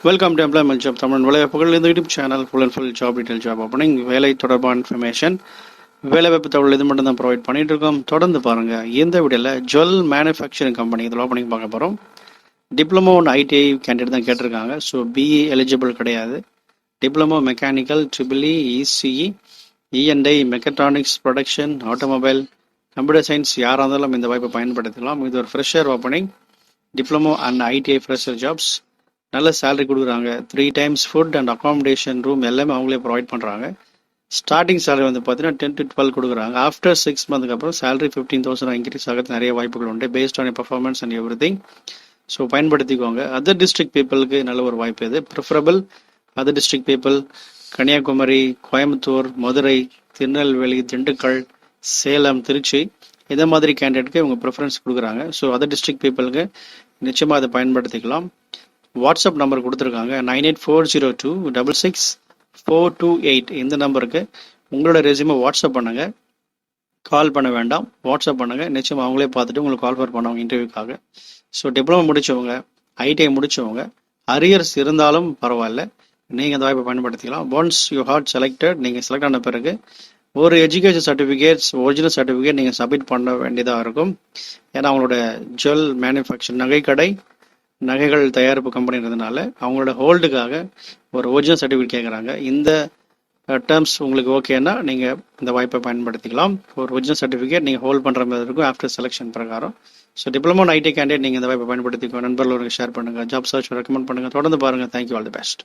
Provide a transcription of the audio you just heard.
Welcome to employment job Tamil வேலைவாய்ப்புகள். இந்த YouTube channel full and full job detail job opening, வேலை தொடர்பான information, வேலைவாய்ப்பு தகவல் இது மட்டும் தான் ப்ரொவைட் பண்ணிட்டு இருக்கோம். தொடர்ந்து பாருங்க. இந்த வீடியோவில் ஜுவல் மேனுஃபேக்சரிங் கம்பெனி இதில் ஓப்பனிங் பார்க்க போகிறோம். டிப்ளமோ ஒன்று ITI கேண்டிடேட் தான் கேட்டிருக்காங்க. ஸோ பிஇ எலிஜிபிள் கிடையாது. Diploma mechanical, triple E, ECE, ENI, mechatronics, production, automobile, computer science யாராக இருந்தாலும் இந்த வாய்ப்பை பயன்படுத்தலாம். இது ஒரு fresher opening. Diploma and ITI fresher jobs. நல்ல சேலரி கொடுக்குறாங்க. 3 times food and accommodation, room எல்லாமே அவங்களே ப்ரொவைட் பண்ணுறாங்க. ஸ்டார்டிங் சேலரி வந்து பார்த்தீங்கன்னா 10 to 12 கொடுக்குறாங்க. ஆஃப்டர் 6 months அப்புறம் சேலரி 15,000 இன்க்ரீஸ் ஆகிறது நிறைய வாய்ப்புகள் உண்டு, based on performance and everything. So பயன்படுத்திக்கோங்க. அதர் டிஸ்ட்ரிக்ட் பீப்புளுக்கு நல்ல ஒரு வாய்ப்பு இது. Preferable other district people, Kanyakumari, Coimbatore, Madurai, Tirunelveli, Dindigul, Salem, Trichy இந்த மாதிரி கேண்டிடேட்க்கு இவங்க ப்ரிஃபரன்ஸ் கொடுக்குறாங்க. ஸோ அதர் டிஸ்ட்ரிக்ட் பீப்புளுக்கு நிச்சயமாக அதை பயன்படுத்திக்கலாம். வாட்ஸ்அப் நம்பர் கொடுத்துருக்காங்க 9840266428. இந்த நம்பருக்கு உங்களோட ரெஸ்யூமை வாட்ஸ்அப் பண்ணுங்க. கால் பண்ண வேண்டாம், வாட்ஸ்அப் பண்ணுங்க. நிச்சயம் அவங்களே பார்த்துட்டு உங்களுக்கு கால் பண்ணுவாங்க இன்டர்வியூக்காக. ஸோ டிப்ளமோ முடிச்சவங்க, ITI முடிச்சவங்க, அரியர்ஸ் இருந்தாலும் பரவாயில்ல, நீங்கள் அந்த வாய்ப்பை பயன்படுத்திக்கலாம். ஒன்ஸ் யூ ஹாட் செலக்டட், நீங்கள் செலக்ட் ஆன பிறகு ஒரு எஜுகேஷன் சர்டிஃபிகேட்ஸ், ஒரிஜினல் சர்டிஃபிகேட் நீங்கள் சப்மிட் பண்ண வேண்டியதாக இருக்கும். ஏன்னா அவங்களோட ஜுவல் மேனுஃபேக்சர் நகைக்கடை, நகைகள் தயாரிப்பு கம்பெனின்றதுனால அவங்களோட ஹோல்டுக்காக ஒரு ஒரிஜினல் சர்டிஃபிகேட் கேட்குறாங்க. இந்த டேர்ம்ஸ் உங்களுக்கு ஓகேன்னா நீங்கள் இந்த வாய்ப்பை பயன்படுத்திக்கலாம். ஒரு ஒரிஜினல் சர்டிஃபிகேட் நீங்கள் ஹோல்ட் பண்ணுற மாதிரி இருக்கும் ஆஃப்டர் செலெக்ஷன் பிரகாரம். ஸோ டிப்ளமோ ITI கேண்டிடேட் நீங்கள் இந்த வாய்ப்பை பயன்படுத்திக்கோ. நண்பர்களுக்கு ஷேர் பண்ணுங்கள். ஜாப் சர்ச் ரெக்கமெண்ட் பண்ணுங்கள். தொடர்ந்து பாருங்கள். Thank you, all the best.